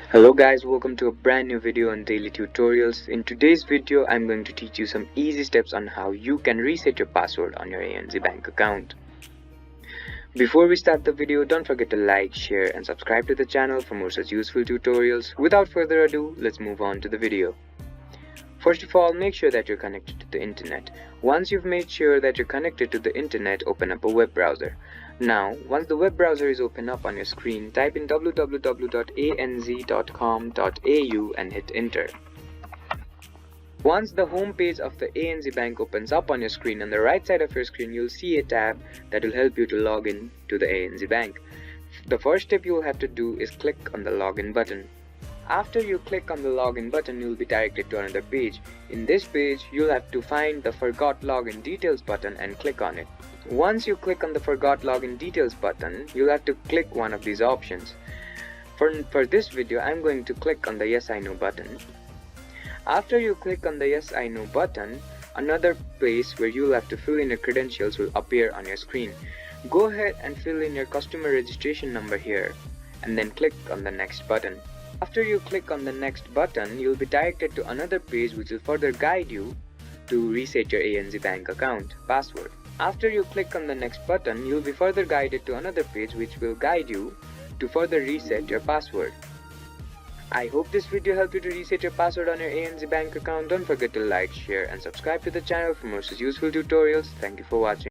Hello guys, welcome to a brand new video on daily tutorials. In today's video, I'm going to teach you some easy steps on how you can reset your password on your ANZ bank account. Before we start the video, don't forget to like, share and subscribe to the channel for more such useful tutorials. Without further ado, let's move on to the video. First of all, make sure that you're connected to the internet. Once you've made sure that you're connected to the internet, open up a web browser. Now, once the web browser is open up on your screen, type in www.anz.com.au and hit enter. Once the home page of the ANZ Bank opens up on your screen, on the right side of your screen, you'll see a tab that will help you to log in to the ANZ Bank. The first step you'll have to do is click on the login button. After you click on the login button, you'll be directed to another page. In this page, you'll have to find the Forgot Login Details button and click on it. Once you click on the Forgot Login Details button, you'll have to click one of these options. For this video, I'm going to click on the Yes I Know button. After you click on the Yes I Know button, another place where you'll have to fill in your credentials will appear on your screen. Go ahead and fill in your customer registration number here and then click on the Next button. After you click on the Next button, you'll be directed to another page which will further guide you to reset your ANZ Bank account password. After you click on the Next button, you'll be further guided to another page which will guide you to further reset your password. I hope this video helped you to reset your password on your ANZ Bank account. Don't forget to like, share and subscribe to the channel for more such useful tutorials. Thank you for watching.